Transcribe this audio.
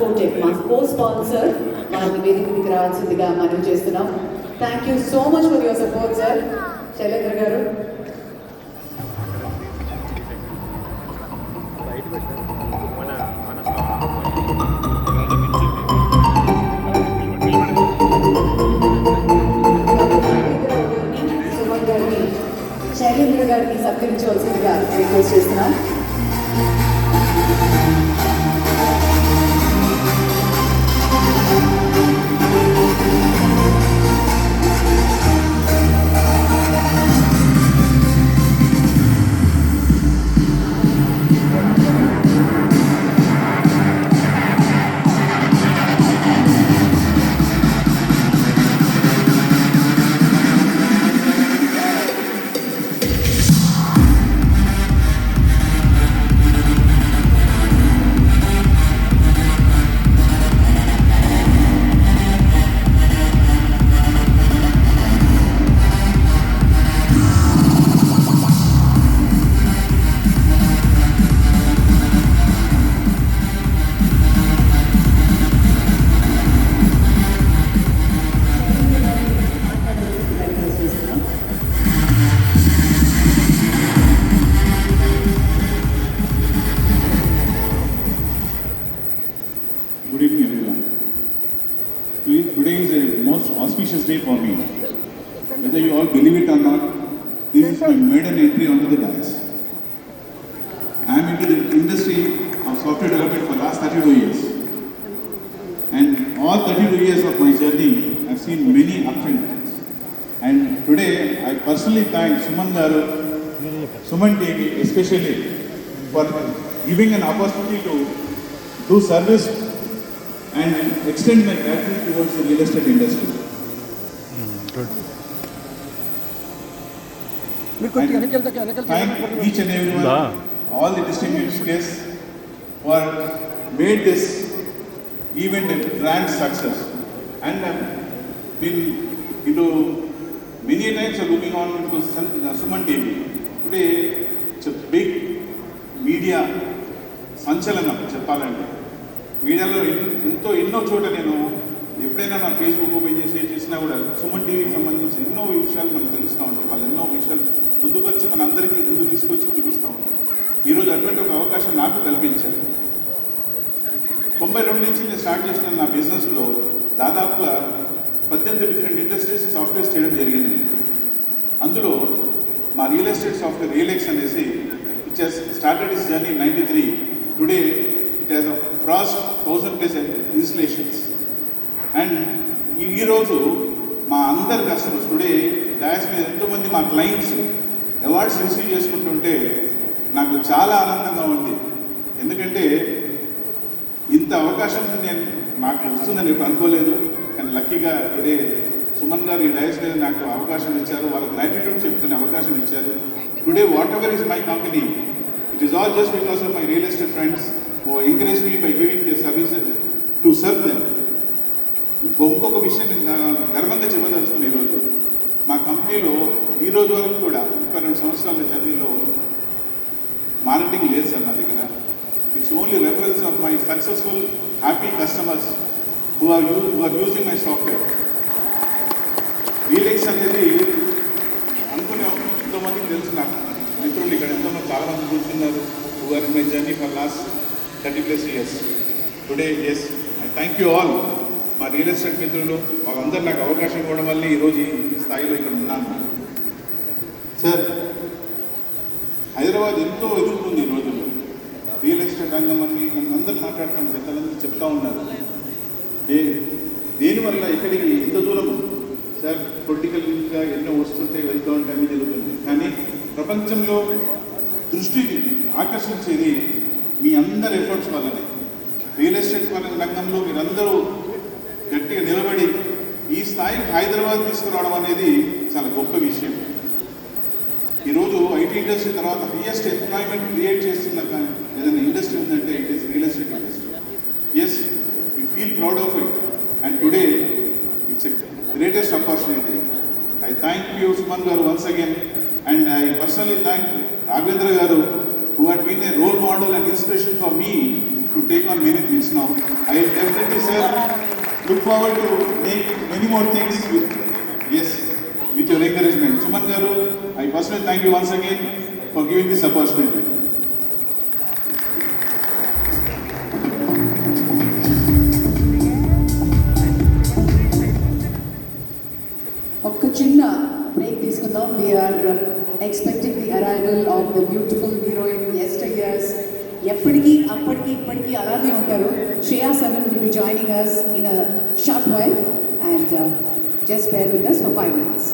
కోటెక్ మా కో-స్పాన్సర్ వారిని వేదిక మీదకి రావాల్సిందిగా మనవి చేస్తున్నాం. Thank you so much for your support sir. Shailendra గారు. శైలేంద్ర గారిని సత్కరించవలసిందిగా రిక్వెస్ట్ చేస్తున్నాం. Good evening, everyone. Today is a most auspicious day for me. Whether you all believe it or not, this is my maiden entry onto the dais. I am into the industry of software development for the last 32 years. And all 32 years of my journey, I have seen many ups and downs. And today, I personally thank Suman Garu, Suman TV especially, for giving an opportunity to do service and extend my gratitude towards the real estate industry. Good. Thank each and everyone, all the distinguished guests who have made this event a grand success. And I've been into many times looking on to Suman TV. Today, it's a big media సంచలనం చెప్పాలంటే. మీడియాలో ఎన్నో చోట నేను ఎప్పుడైనా నా Facebook open చేసి చేసినా కూడా సుమన్ టీవీకి సంబంధించి ఎన్నో విషయాలు మనకు తెలుస్తూ ఉంటాయి. వాళ్ళు ఎన్నో విషయాలు ముందుకొచ్చి మన అందరికీ ముందు తీసుకొచ్చి చూపిస్తూ ఉంటారు. ఈరోజు అటువంటి ఒక అవకాశం నాకు కల్పించారు. 92 నుంచి నేను స్టార్ట్ చేసిన నా బిజినెస్లో దాదాపుగా 18 డిఫరెంట్ ఇండస్ట్రీస్ సాఫ్ట్వేర్స్ చేయడం జరిగింది నేను. అందులో మా రియల్ ఎస్టేట్ సాఫ్ట్వేర్ రియలెక్స్ అనేసి it has started is journey in 93. Today it has crossed 1000+ installations. And ఈరోజు మా అందరు కస్టమర్స్ టుడే డయాస్ మీద ఎంతోమంది మా క్లయింట్స్ అవార్డ్స్ రిసీవ్ చేసుకుంటుంటే నాకు చాలా ఆనందంగా ఉంది. ఎందుకంటే ఇంత అవకాశం నాకు వస్తుందని ఇప్పుడు అనుకోలేదు. కానీ లక్కీగా టుడే సుమన్ గారు ఈ డయాస్ మీద నాకు అవకాశం ఇచ్చారు. వాళ్ళ గ్రాటిట్యూడ్ చెప్తున్న అవకాశం ఇచ్చారు. Today what ever is my company, it is all just because of my real estate friends who encourage me by giving the service to serve them. ఇంకొక విషయం గర్వంగా చెప్పదలుచుకుని ఈరోజు మా కంపెనీలో ఈ రోజు వరకు కూడా 22 సంవత్సరాల జర్నీలో మార్కెటింగ్ లేదు సార్ నా దగ్గర. It's only reference of my successful happy customers who are using my software. రియలెక్స్ అనేది అనుకునే ఎంతోమందికి తెలుసు. నాకు మిత్రులు ఇక్కడ ఎంతోమంది చాలామంది కూర్చున్నారు who are in my journey for last 30+ years. Today as I thank you all. మా రియల్ ఎస్టేట్ మిత్రులు వాళ్ళందరూ నాకు అవకాశం ఇవ్వడం వల్ల ఈరోజు ఈ స్థాయిలో ఇక్కడ ఉన్నాను. సార్, హైదరాబాద్ ఎంతో ఎదుర్కొంది ఈ రోజుల్లో రియల్ ఎస్టేట్ రంగం అని అందరూ మాట్లాడుతున్న పెద్దలందరూ చెప్తా ఉన్నారు. దేనివల్ల ఇక్కడికి ఎంత దూరం సార్ పొలిటికల్గా ఎన్నో వస్తుంటే వెళ్తూ ఉంటే అన్నీ జరుగుతుంది. కానీ ప్రపంచంలో దృష్టిని ఆకర్షించేది మీ అందరి ఎఫర్ట్స్ వల్లనే. రియల్ ఎస్టేట్ రంగంలో మీరందరూ గట్టిగా నిలబడి ఈ స్థాయికి హైదరాబాద్ తీసుకురావడం అనేది చాలా గొప్ప విషయం. ఈరోజు ఐటీ ఇండస్ట్రీ తర్వాత హైయెస్ట్ ఎంప్లాయ్మెంట్ క్రియేట్ చేస్తున్న ఏదైనా ఇండస్ట్రీ ఉందంటే it is real estate industry. Yes, we feel proud of it. And today it's a greatest opportunity. I thank you Suman garu once again. And I personally thank Raghavendra garu who had been a role model and inspiration for me to take on many things now. I will definitely, sir, look forward to make many more things with your encouragement. Suman garu, I personally thank you once again for giving this opportunity. ఒక్క చిన్న break తీసుకుందాం. We're expecting the arrival of the beautiful heroine yesteryears. ఎప్పటికీ అప్పటికి ఇప్పటికీ అలాగే ఉంటారు. Shriya Saran will be joining us in a short while and just bear with us for 5 minutes.